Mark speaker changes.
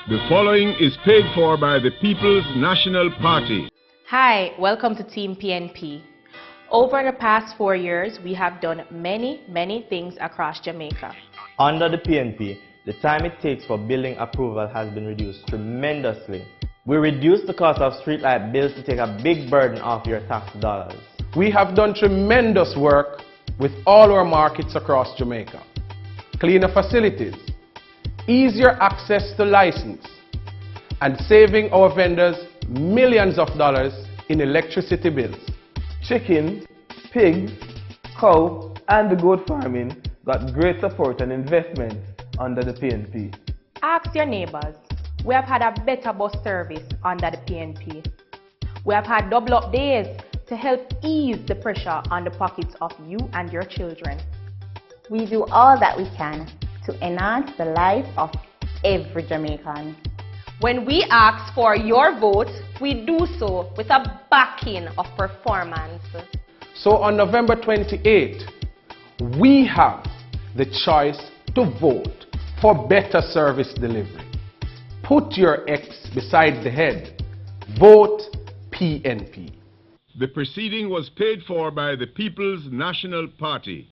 Speaker 1: The following is paid for by the People's National Party.
Speaker 2: Hi, welcome to Team PNP. Over the past 4 years, we have done many things across Jamaica.
Speaker 3: Under the PNP, the time it takes for building approval has been reduced tremendously. We reduced the cost of streetlight bills to take a big burden off your tax dollars.
Speaker 4: We have done tremendous work with all our markets across Jamaica. Cleaner facilities, easier access to license, and saving our vendors millions of dollars in electricity bills.
Speaker 5: Chicken, pig, cow, and the goat farming got great support and investment under the PNP.
Speaker 2: Ask your neighbors. We have had a better bus service under the PNP. We have had double up days to help ease the pressure on the pockets of you and your children.
Speaker 6: We do all that we can to enhance the life of every Jamaican.
Speaker 2: When we ask for your vote, we do so with a backing of performance.
Speaker 4: So on November 28th, we have the choice to vote for better service delivery. Put your X beside the head. Vote PNP.
Speaker 1: The proceeding was paid for by the People's National Party.